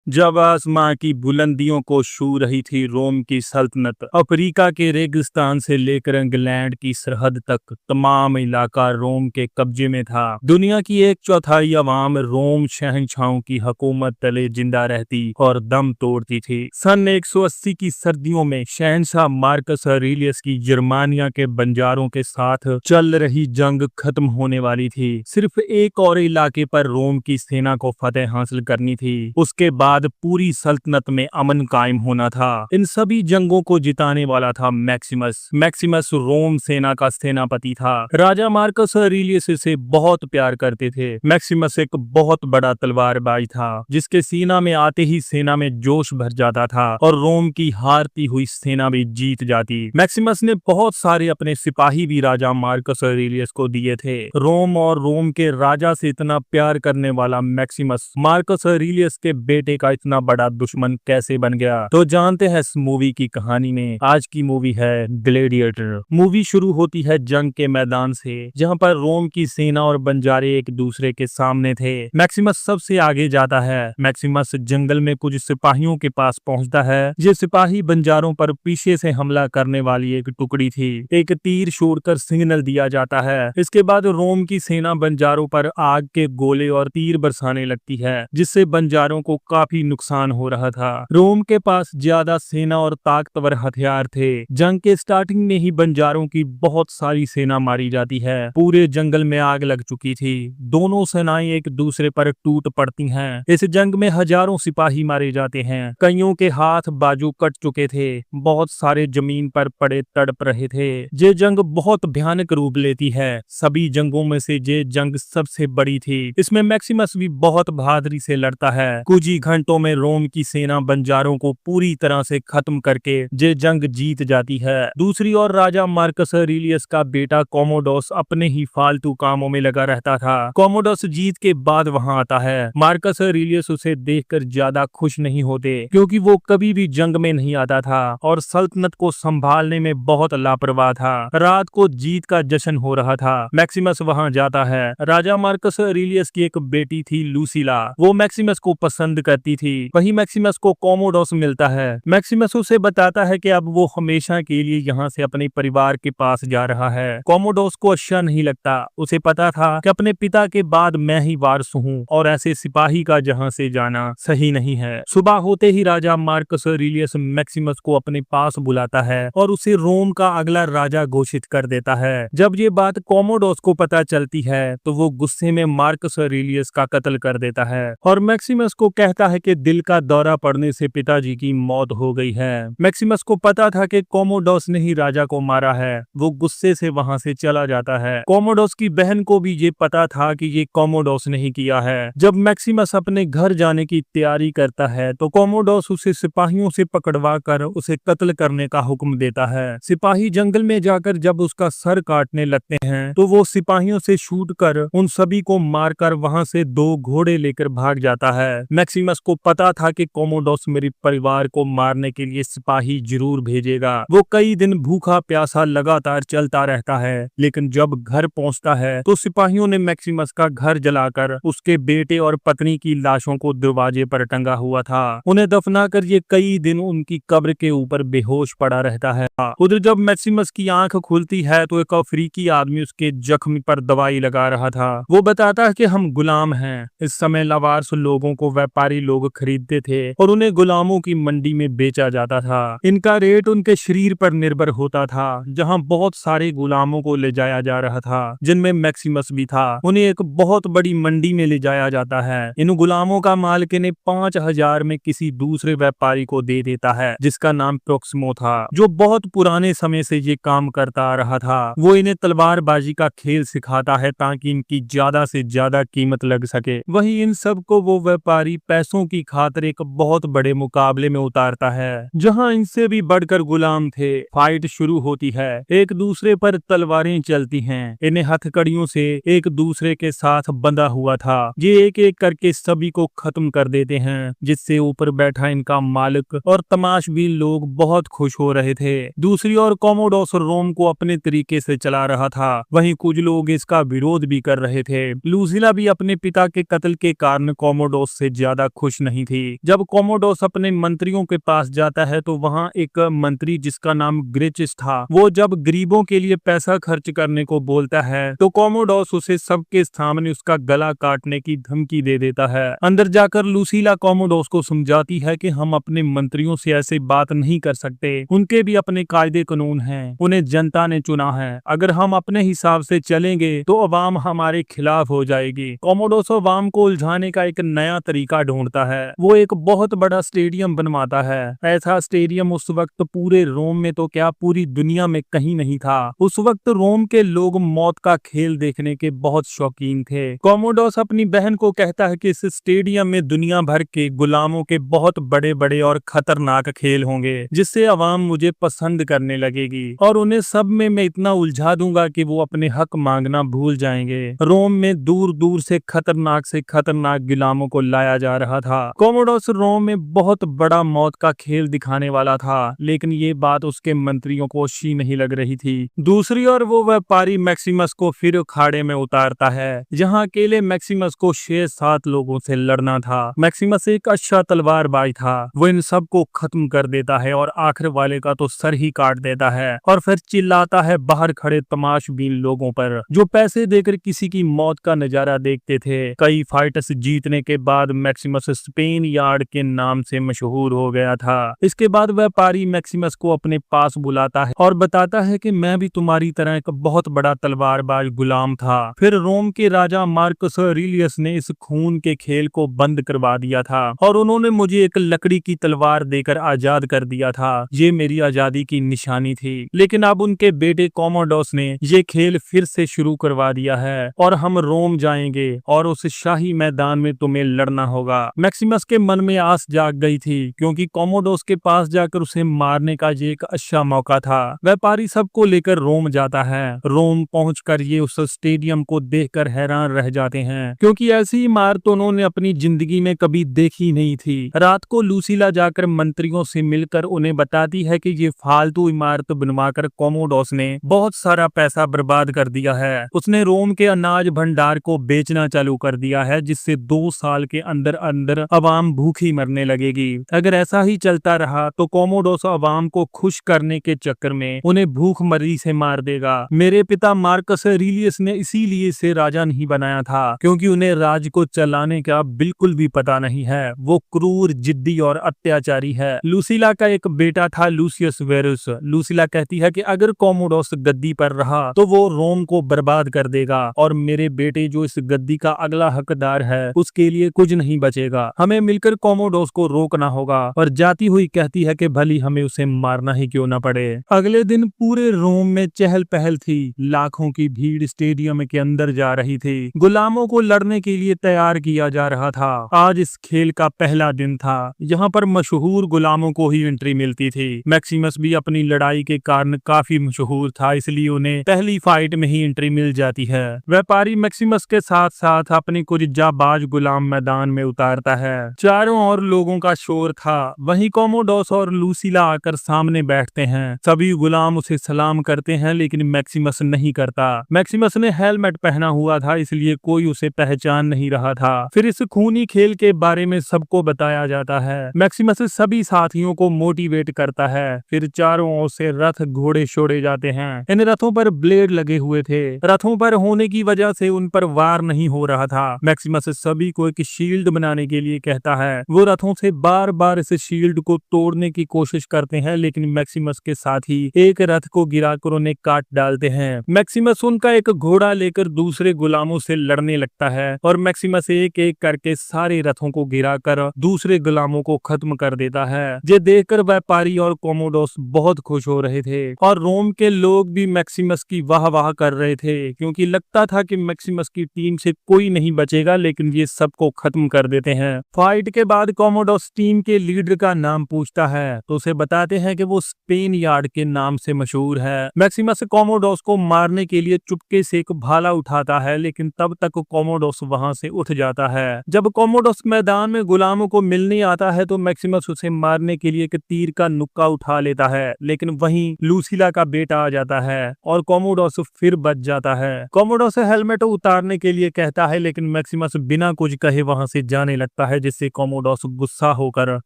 जब आसमां की बुलंदियों को छू रही थी रोम की सल्तनत, अफ्रीका के रेगिस्तान से लेकर इंग्लैंड की सरहद तक तमाम इलाका रोम के कब्जे में था। दुनिया की 1/4 अवाम रोम शहंशाहों की हुकूमत तले जिंदा रहती और दम तोड़ती थी। सन 180 की सर्दियों में शहंशाह मार्कस ऑरेलियस की जर्मानिया के बंजारों के साथ चल रही जंग खत्म होने वाली थी। सिर्फ एक और इलाके पर रोम की सेना को फतेह हासिल करनी थी, उसके बाद पूरी सल्तनत में अमन कायम होना था। इन सभी जंगों को जिताने वाला था मैक्सिमस। मैक्सिमस रोम सेना का सेनापति था। राजा मार्कस ऑरेलियस इसे बहुत प्यार करते थे। मैक्सिमस एक बहुत बड़ा तलवारबाज था, जिसके सीना में आते ही सेना में जोश भर जाता था और रोम की हारती हुई सेना भी जीत जाती। मैक्सिमस ने बहुत सारे अपने सिपाही भी राजा मार्कस ऑरेलियस को दिए थे। रोम और रोम के राजा से इतना प्यार करने वाला मैक्सिमस मार्कस ऑरेलियस के बेटे का इतना बड़ा दुश्मन कैसे बन गया, तो जानते हैं इस मूवी की कहानी में। आज की मूवी है ग्लैडिएटर। मूवी शुरू होती है जंग के मैदान से, जहां पर रोम की सेना और बंजारे एक दूसरे के सामने थे। मैक्सिमस सबसे आगे जाता है। मैक्सिमस जंगल में कुछ सिपाहियों के पास पहुंचता है। ये सिपाही बंजारों पर पीछे से हमला करने वाली एक टुकड़ी थी। एक तीर छोड़कर सिग्नल दिया जाता है। इसके बाद रोम की सेना बंजारों पर आग के गोले और तीर बरसाने लगती है, जिससे बंजारों को काफी नुकसान हो रहा था। रोम के पास ज्यादा सेना और ताकतवर हथियार थे। जंग के स्टार्टिंग में ही बंजारों की बहुत सारी सेना मारी जाती है। पूरे जंगल में आग लग चुकी थी। दोनों सेनाएं एक दूसरे पर टूट पड़ती हैं। इस जंग में हजारों सिपाही मारे जाते हैं। कईयों के हाथ बाजू कट चुके थे। बहुत सारे जमीन पर पड़े तड़प रहे थे। ये जंग बहुत भयानक रूप लेती है। सभी जंगों में से ये जंग सबसे बड़ी थी। इसमें मैक्सिमस भी बहुत बहादुरी से लड़ता है। कुछ ही घंटों में रोम की सेना बंजारों को पूरी तरह से खत्म करके ये जंग जीत जाती है। दूसरी ओर राजा मार्कस ऑरेलियस का बेटा कोमोडोस अपने ही फालतू कामों में लगा रहता था। कोमोडोस जीत के बाद वहां आता है। मार्कस ऑरेलियस उसे देखकर ज्यादा खुश नहीं होते, क्योंकि वो कभी भी जंग में नहीं आता था और सल्तनत को संभालने में बहुत लापरवाह था। रात को जीत का जश्न हो रहा था। मैक्सिमस वहां जाता है। राजा मार्कस ऑरेलियस की एक बेटी थी लूसिला। वो मैक्सिमस को पसंद करती थी। वही मैक्सिमस को कोमोडोस मिलता है। मैक्सिमस उसे बताता है कि अब वो हमेशा के लिए यहाँ से अपने परिवार के पास जा रहा है। कोमोडोस को अच्छा नहीं लगता। उसे पता था कि अपने पिता के बाद मैं ही वारिस हूँ और ऐसे सिपाही का जहाँ से जाना सही नहीं है। सुबह होते ही राजा मार्कस ऑरेलियस मैक्सिमस को अपने पास बुलाता है और उसे रोम का अगला राजा घोषित कर देता है। जब ये बात कोमोडोस को पता चलती है तो वो गुस्से में मार्कस ऑरेलियस का कत्ल कर देता है और मैक्सिमस को कहता है कि दिल का दौरा पड़ने से पिताजी की मौत हो गई है। मैक्सिमस को पता था कि कोमोडोस ने ही राजा को मारा है। वो गुस्से से वहां से चला जाता है। कोमोडोस की बहन को भी ये पता था कि ये कोमोडोस ने ही किया है। जब मैक्सिमस अपने घर जाने की तैयारी करता है तो कोमोडोस उसे सिपाहियों से पकड़वा कर उसे कत्ल करने का हुक्म देता है। सिपाही जंगल में जाकर जब उसका सर काटने लगते हैं तो वो सिपाहियों से छूट कर उन सभी को मारकर वहां से 2 घोड़े लेकर भाग जाता है। मैक्सिमस को पता था कि कोमोडोस मेरे परिवार को मारने के लिए सिपाही जरूर भेजेगा। वो कई दिन भूखा प्यासा लगातार चलता रहता है, लेकिन जब घर पहुंचता है तो सिपाहियों ने मैक्सिमस का घर जलाकर उसके बेटे और पत्नी की लाशों को दरवाजे पर टंगा हुआ था। उन्हें दफनाकर ये कई दिन उनकी कब्र के ऊपर बेहोश पड़ा रहता है। उधर जब मैक्सिमस की आंख खुलती है तो एक अफ्रीकी आदमी उसके जख्म पर दवाई लगा रहा था। वो बताता है कि हम गुलाम हैं। इस समय लवारस लोगों को व्यापारी लोग खरीदते थे और उन्हें गुलामों की मंडी में बेचा जाता था। इनका रेट उनके शरीर पर निर्भर होता था। जहां बहुत सारे गुलामों को ले जाया जा रहा था, जिनमें मैक्सिमस भी था, उन्हें एक बहुत बड़ी मंडी में ले जाया जाता है। इन गुलामों का मालिक इन्हें 5000 में किसी दूसरे व्यापारी को दे देता है, जिसका नाम प्रोक्सिमो था, जो बहुत पुराने समय से ये काम करता आ रहा था। वो इन्हें तलवारबाजी का खेल सिखाता है ताकि इनकी ज्यादा से ज्यादा कीमत लग सके। वही इन सब को वो व्यापारी पैसों की खातिर एक बहुत बड़े मुकाबले में उतारता है, जहां इनसे भी बढ़कर गुलाम थे। फाइट शुरू होती है। एक दूसरे पर तलवारें चलती हैं। इन्हें हथकड़ियों से एक दूसरे के साथ बंधा हुआ था। ये एक एक करके सभी को खत्म कर देते हैं, जिससे ऊपर बैठा इनका मालिक और तमाशबीन लोग बहुत खुश हो रहे थे। दूसरी ओर कोमोडोस रोम को अपने तरीके से चला रहा था। वहीं कुछ लोग इसका विरोध भी कर रहे थे। लूसिला भी अपने पिता के कत्ल के कारण कोमोडोस से ज्यादा खुश खुश नहीं थी। जब कोमोडोस अपने मंत्रियों के पास जाता है तो वहाँ एक मंत्री जिसका नाम ग्रेचिस था, वो जब गरीबों के लिए पैसा खर्च करने को बोलता है तो कोमोडोस उसे सबके सामने उसका गला काटने की धमकी दे देता है। अंदर जाकर लूसीला कोमोडोस को समझाती है कि हम अपने मंत्रियों से ऐसे बात नहीं कर सकते, उनके भी अपने कायदे कानून हैं, उन्हें जनता ने चुना है। अगर हम अपने हिसाब से चलेंगे तो अवाम हमारे खिलाफ हो जाएगी। कोमोडोस अवाम को उलझाने का एक नया तरीका ढूंढता है। वो एक बहुत बड़ा स्टेडियम बनवाता है। ऐसा स्टेडियम उस वक्त पूरे रोम में तो क्या पूरी दुनिया में कहीं नहीं था। उस वक्त रोम के लोग मौत का खेल देखने के बहुत शौकीन थे। कोमोडोस अपनी बहन को कहता है कि इस स्टेडियम में दुनिया भर के गुलामों के बहुत बड़े बड़े और खतरनाक खेल होंगे, जिससे अवाम मुझे पसंद करने लगेगी और उन्हें सब में मैं इतना उलझा दूंगा कि वो अपने हक मांगना भूल जाएंगे। रोम में दूर दूर से खतरनाक गुलामों को लाया जा रहा था। कोमोडोस रोम में बहुत बड़ा मौत का खेल दिखाने वाला था, लेकिन ये बात उसके मंत्रियों को अच्छी नहीं लग रही थी। दूसरी ओर वो व्यापारी मैक्सिमस को फिर अखाड़े में उतारता है, जहाँ अकेले मैक्सिमस को 6-7 लोगों से लड़ना था। मैक्सिमस एक अच्छा तलवारबाज था। वो इन सबको खत्म कर देता है और आखिर वाले का तो सर ही काट देता है और फिर चिल्लाता है बाहर खड़े तमाशबीन लोगों पर, जो पैसे देकर किसी की मौत का नजारा देखते थे। कई फाइट्स जीतने के बाद मैक्सिमस स्पेन यार्ड के नाम से मशहूर हो गया था। इसके बाद व्यापारी मैक्सिमस को अपने पास बुलाता है और बताता है कि मैं भी तुम्हारी तरह एक बहुत बड़ा तलवारबाज गुलाम था। फिर रोम के राजा मार्कस ऑरेलियस ने इस खून के खेल को बंद करवा दिया था और उन्होंने मुझे एक लकड़ी की तलवार देकर आजाद कर दिया था। ये मेरी आजादी की निशानी थी। लेकिन अब उनके बेटे कोमोडोस ने ये खेल फिर से शुरू करवा दिया है और हम रोम जाएंगे और उस शाही मैदान में तुम्हें लड़ना होगा। मैक्सिमस के मन में आस जाग गई थी, क्योंकि कोमोडोस के पास जाकर उसे मारने का ये एक अच्छा मौका था। व्यापारी सबको लेकर रोम जाता है। रोम पहुंचकर ये उस स्टेडियम को देखकर हैरान रह जाते हैं, क्योंकि ऐसी इमारत उन्होंने अपनी जिंदगी में कभी देखी नहीं थी। रात को लूसीला जाकर मंत्रियों से मिलकर उन्हें बताती है कि ये फालतू इमारत बनवाकर कोमोडोस ने बहुत सारा पैसा बर्बाद कर दिया है। उसने रोम के अनाज भंडार को बेचना चालू कर दिया है, जिससे 2 साल के अंदर अंदर अवाम भूखी मरने लगेगी। अगर ऐसा ही चलता रहा तो कोमोडोस अवाम को खुश करने के चक्कर में उन्हें भूखमरी से मार देगा। मेरे पिता मार्कस ऑरेलियस ने इसीलिए इसे राजा नहीं बनाया था, क्योंकि उन्हें राज को चलाने का बिल्कुल भी पता नहीं है। वो क्रूर, जिद्दी और अत्याचारी है। लूसीला का एक बेटा था लूसियस वेरुस। लूसीला कहती है कि अगर कोमोडोस गद्दी पर रहा तो वो रोम को बर्बाद कर देगा और मेरे बेटे जो इस गद्दी का अगला हकदार है उसके लिए कुछ नहीं बचेगा। हमें मिलकर कोमोडोस को रोकना होगा। और जाती हुई कहती है कि भली हमें उसे मारना ही क्यों न पड़े। अगले दिन पूरे रोम में चहल पहल थी। लाखों की भीड़ स्टेडियम के अंदर जा रही थी। गुलामों को लड़ने के लिए तैयार किया जा रहा था। आज इस खेल का पहला दिन था। यहाँ पर मशहूर गुलामों को ही एंट्री मिलती थी। मैक्सिमस भी अपनी लड़ाई के कारण काफी मशहूर था, इसलिए उन्हें पहली फाइट में ही एंट्री मिल जाती है। व्यापारी मैक्सिमस के साथ साथ अपने कुछ जाबाज गुलाम मैदान में उतारता है। चारों ओर लोगों का शोर था। वहीं कोमोडोस और लूसीला आकर सामने बैठते हैं। सभी गुलाम उसे सलाम करते हैं, लेकिन मैक्सिमस नहीं करता। मैक्सिमस ने हेलमेट पहना हुआ था, इसलिए कोई उसे पहचान नहीं रहा था। फिर इस खूनी खेल के बारे में सबको बताया जाता है। मैक्सिमस सभी साथियों को मोटिवेट करता है। फिर चारों ओर से रथ घोड़े छोड़े जाते हैं। इन रथों पर ब्लेड लगे हुए थे। रथों पर होने की वजह से उन पर वार नहीं हो रहा था। मैक्सिमस सभी को एक शील्ड बनाने के लिए कहता है। वो रथों से बार बार इस शील्ड को तोड़ने की कोशिश करते हैं, लेकिन मैक्सिमस के साथी एक रथ को गिराकर उन्हें काट डालते हैं। मैक्सिमस उनका एक घोड़ा लेकर दूसरे गुलामों से लड़ने लगता है और मैक्सिमस एक एक करके सारे रथों को गिराकर दूसरे गुलामों को खत्म कर देता है। ये देखकर व्यापारी और कोमोडोस बहुत खुश हो रहे थे और रोम के लोग भी मैक्सिमस की वाह वाह कर रहे थे, क्योंकि लगता था कि मैक्सिमस की टीम से कोई नहीं बचेगा, लेकिन ये सबको खत्म कर देते हैं। फाइट के बाद कोमोडोस टीम के लीडर का नाम पूछता है तो उसे बताते हैं कि वो स्पेन यार्ड के नाम से मशहूर है। मैक्सिमस कोमोडोस को मारने के लिए चुपके से एक भाला उठाता है, लेकिन तब तक कोमोडोस वहां से उठ जाता है। जब कोमोडोस मैदान में गुलामों को मिलने आता है तो मैक्सिमस उसे मारने के लिए एक तीर का नुक्का उठा लेता है, लेकिन वहीं लूसीला का बेटा आ जाता है और कोमोडोस फिर बच जाता है। कोमोडोस हेलमेट उतारने के लिए कहता है, लेकिन मैक्सिमस बिना कुछ कहे वहां से जाने लगता जाता है, जिससे कोमोडोस गुस्सा होकर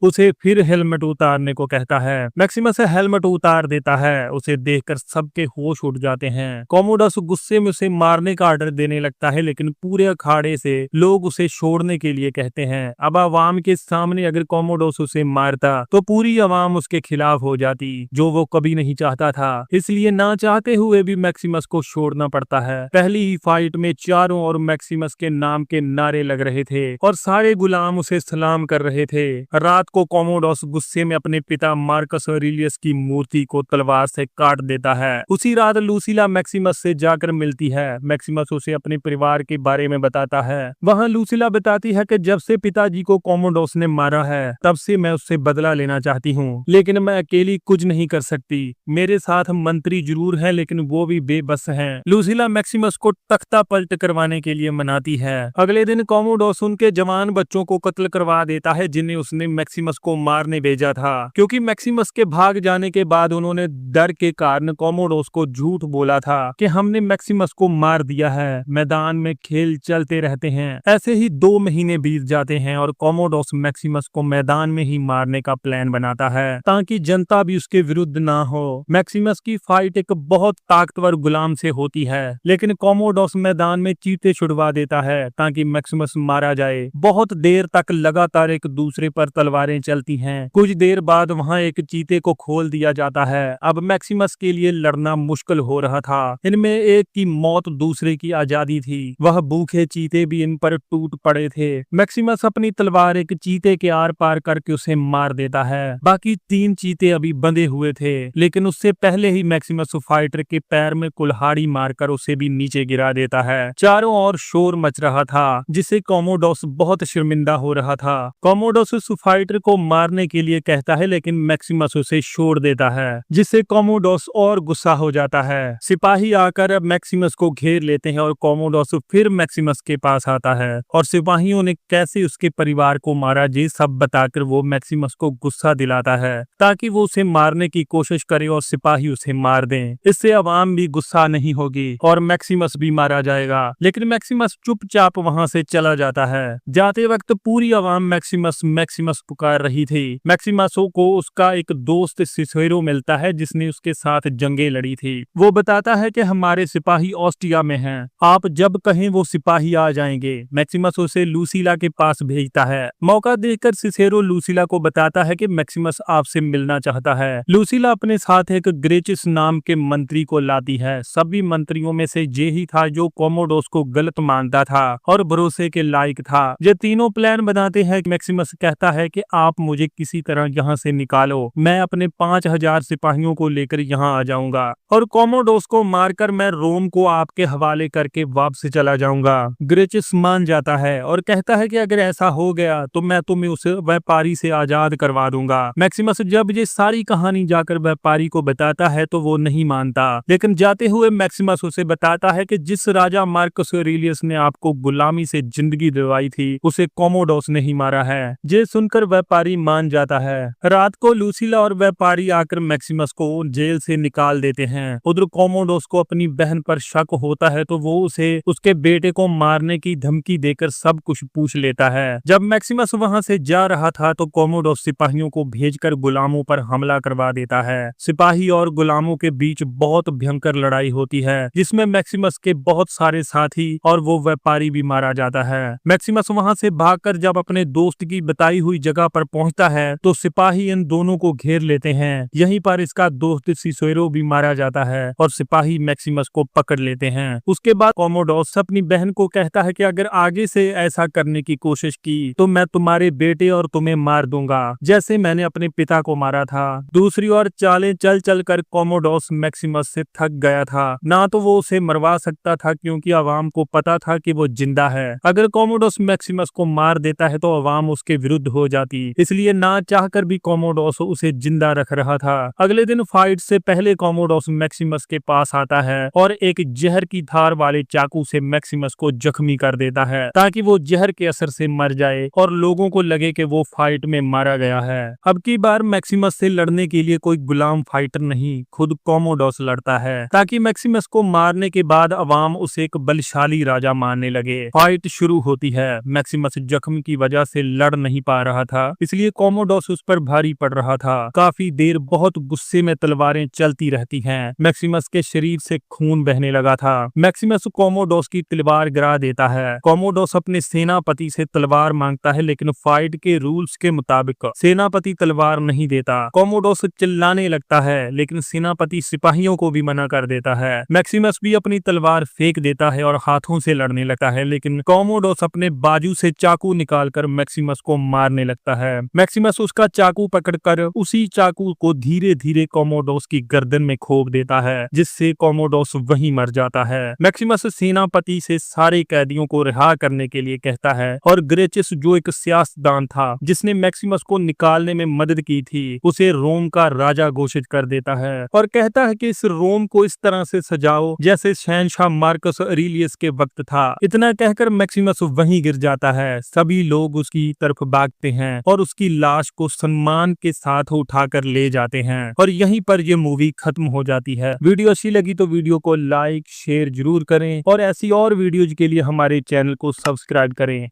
उसे फिर हेलमेट उतारने को कहता है। मैक्सिमस हेलमेट उतार देता है। उसे देखकर सबके होश उड़ जाते हैं। कोमोडोस गुस्से में उसे मारने का ऑर्डर देने लगता है, लेकिन पूरे अखाड़े से लोग उसे छोड़ने के लिए कहते हैं। अब अवाम के सामने अगर कोमोडोस उसे मारता तो पूरी अवाम उसके खिलाफ हो जाती, जो वो कभी नहीं चाहता था। इसलिए ना चाहते हुए भी मैक्सिमस को छोड़ना पड़ता है। पहली ही फाइट में चारों ओर मैक्सिमस के नाम के नारे लग रहे थे और सारे गुलाम उसे सलाम कर रहे थे। रात को कोमोडोस गुस्से में अपने पिता मार्कस ऑरेलियस की मूर्ति को तलवार से काट देता है। उसी रात लूसीला मैक्सिमस से जाकर मिलती है। मैक्सिमस उसे अपने परिवार के बारे में बताता है। वहाँ लूसीला बताती है कि जब से पिताजी को कोमोडोस ने मारा है तब से मैं उससे बदला लेना चाहती हूँ, लेकिन मैं अकेली कुछ नहीं कर सकती। मेरे साथ मंत्री जरूर है, लेकिन वो भी बेबस हैं। लूसीला मैक्सिमस को तख्ता पलट करवाने के लिए मनाती है। अगले दिन कोमोडोस उनके जवान बच्चों को कत्ल करवा देता है, जिन्हें उसने मैक्सिमस को मारने भेजा था, क्योंकि मैक्सिमस के भाग जाने के बाद उन्होंने डर के कारण कोमोडोस को झूठ बोला था कि हमने मैक्सिमस को मार दिया है। मैदान में खेल चलते रहते हैं। ऐसे ही 2 महीने बीत जाते हैं और कोमोडोस मैक्सिमस को मैदान में ही मारने का प्लान बनाता है, ताकि जनता भी उसके विरुद्ध ना हो। मैक्सिमस की फाइट एक बहुत ताकतवर गुलाम से होती है, लेकिन कोमोडोस मैदान में चीते छुड़वा देता है ताकि मैक्सिमस मारा जाए। बहुत देर तक लगातार एक दूसरे पर तलवारें चलती हैं। कुछ देर बाद वहां एक चीते को खोल दिया जाता है। अब मैक्सिमस के लिए लड़ना मुश्किल हो रहा था। इनमें एक की मौत, दूसरे की आजादी थी। वह भूखे चीते भी इन पर टूट पड़े थे। मैक्सिमस अपनी तलवार एक चीते के आर पार करके उसे मार देता है। बाकी 3 चीते अभी बंधे हुए थे, लेकिन उससे पहले ही मैक्सिमस फाइटर के पैर में कुल्हाड़ी मारकर उसे भी नीचे गिरा देता है। चारों ओर शोर मच रहा था, जिससे कोमोडोस बहुत शर्मिंदा हो रहा था। कोमोडोस उस फाइटर को मारने के लिए कहता है, लेकिन मैक्सिमस उसे छोड़ देता है, जिससे कोमोडोस और गुस्सा हो जाता है। सिपाही आकर मैक्सिमस को घेर लेते हैं और कोमोडोस फिर मैक्सिमस के पास आता है और सिपाहियों ने कैसे उसके परिवार को मारा ये सब बताकर वो मैक्सिमस को गुस्सा दिलाता है, ताकि वो उसे मारने की कोशिश करे और सिपाही उसे मार दें। इससे अवाम भी गुस्सा नहीं होगी और मैक्सिमस भी मारा जाएगा। लेकिन मैक्सिमस चुपचाप वहां से चला जाता है। जाते वक्त पूरी अवाम मैक्सिमस मैक्सिमस पुकार रही थी। मैक्सिमस को उसका एक दोस्त सिसेरो मिलता है, जिसने उसके साथ जंगें लड़ी थी। वो बताता है कि हमारे सिपाही ऑस्ट्रिया में हैं, आप जब कहें वो सिपाही आ जाएंगे। मैक्सिमस उसे लूसीला के पास भेजता है। मौका देखकर सिसेरो लूसीला को बताता है कि मैक्सिमस आपसे मिलना चाहता है। लूसीला अपने साथ एक ग्रेचिस नाम के मंत्री को लाती है। सभी मंत्रियों में से ये ही था जो कोमोडोस को गलत मानता था और भरोसे के लायक था। ये तीनों प्लान बनाते हैं। मैक्सिमस कहता है कि आप मुझे किसी तरह यहाँ से निकालो, मैं अपने 5000 सिपाहियों को लेकर यहाँ आ जाऊंगा और कोमोडोस को मारकर मैं रोम को आपके हवाले करके वापस चला जाऊंगा। ग्रेचिस मान जाता है और कहता है कि अगर ऐसा हो गया तो मैं तुम्हें उस व्यापारी से आजाद करवा दूंगा। मैक्सिमस जब ये सारी कहानी जाकर व्यापारी को बताता है तो वो नहीं मानता, लेकिन जाते हुए मैक्सिमस उसे बताता है कि जिस राजा मार्कस ऑरेलियस ने आपको गुलामी से जिंदगी दिलवाई थी उसे कोमोडोस ने ही मारा है। ये सुनकर व्यापारी मान जाता है। रात को लूसीला और व्यापारी आकर मैक्सिमस को जेल से निकाल देते हैं। उधर कोमोडोस को अपनी बहन पर शक होता है तो वो उसे उसके बेटे को मारने की धमकी देकर सब कुछ पूछ लेता है। जब मैक्सिमस वहां से जा रहा था तो कोमोडोस सिपाहियों को भेजकर गुलामों पर हमला करवा देता है। सिपाही और गुलामों के बीच बहुत भयंकर लड़ाई होती है, जिसमें मैक्सिमस के बहुत सारे साथी और वो व्यापारी भी मारा जाता है। मैक्सिमस वहां से भागकर जब अपने दोस्त की बताई हुई जगह पर पहुंचता है तो सिपाही इन दोनों को घेर लेते हैं। यहीं पर इसका दोस्त सिसेरो भी मारा जाता है और सिपाही मैक्सिमस को पकड़ लेते हैं। उसके बाद कोमोडोस अपनी बहन को कहता है कि अगर आगे से ऐसा करने की कोशिश की तो मैं तुम्हारे बेटे और तुम्हें मार दूंगा, जैसे मैंने अपने पिता को मारा था। दूसरी ओर चालें चल चल कर कोमोडोस मैक्सिमस से थक गया था। ना तो वो उसे मरवा सकता था क्योंकि अवाम को पता था कि वो जिंदा है। अगर कोमोडोस मैक्सिमस को मार देता है तो अवाम उसके विरुद्ध हो जाती, इसलिए ना चाहकर भी कोमोडोस उसे जिंदा रख रहा था। अगले दिन फाइट से पहले कोमोडोस मैक्सिमस के पास आता है और एक जहर की धार वाले चाकू से मैक्सिमस को जख्मी कर देता है, ताकि वो जहर के असर से मर जाए और लोगों को लगे कि वो फाइट में मारा गया है। अब की बार मैक्सिमस से लड़ने के लिए कोई गुलाम फाइटर नहीं, खुद कोमोडोस लड़ता है, ताकि मैक्सिमस को मारने के बाद अवाम उसे एक बलशाली राजा मानने लगे। फाइट शुरू होती है। मैक्सिमस जख्मी जख्म की वजह से लड़ नहीं पा रहा था, इसलिए कोमोडोस उस पर भारी पड़ रहा था। काफी देर बहुत गुस्से में तलवारें चलती रहती हैं। मैक्सिमस के शरीर से खून बहने लगा था। मैक्सिमस कोमोडोस की तलवार गिरा देता है। कोमोडोस अपने सेनापति से तलवार मांगता है, लेकिन फाइट के रूल्स के मुताबिक सेनापति तलवार नहीं देता। कोमोडोस चिल्लाने लगता है, लेकिन सेनापति सिपाहियों को भी मना कर देता है। मैक्सिमस भी अपनी तलवार फेंक देता है और हाथों से लड़ने लगता है, लेकिन कोमोडोस अपने बाजू से चाकू निकालकर मैक्सिमस को मारने लगता है। मैक्सिमस उसका चाकू पकड़कर उसी चाकू को धीरे धीरे कोमोडोस की गर्दन में खोप देता है, जिससे कोमोडोस वहीं मर जाता है। मैक्सिमस सेनापति से सारे कैदियों को रिहा करने के लिए कहता है और ग्रेचिस, जो एक सियासतदान था जिसने मैक्सिमस को निकालने में मदद की थी, उसे रोम का राजा घोषित कर देता है और कहता है कि इस रोम को इस तरह से सजाओ जैसे शहंशाह मार्कस ऑरेलियस के वक्त था। इतना कहकर मैक्सिमस वहीं गिर जाता है। सभी लोग उसकी तरफ भागते हैं और उसकी लाश को सम्मान के साथ उठाकर ले जाते हैं और यहीं पर ये मूवी खत्म हो जाती है। वीडियो अच्छी लगी तो वीडियो को लाइक शेयर जरूर करें और ऐसी और वीडियोज के लिए हमारे चैनल को सब्सक्राइब करें।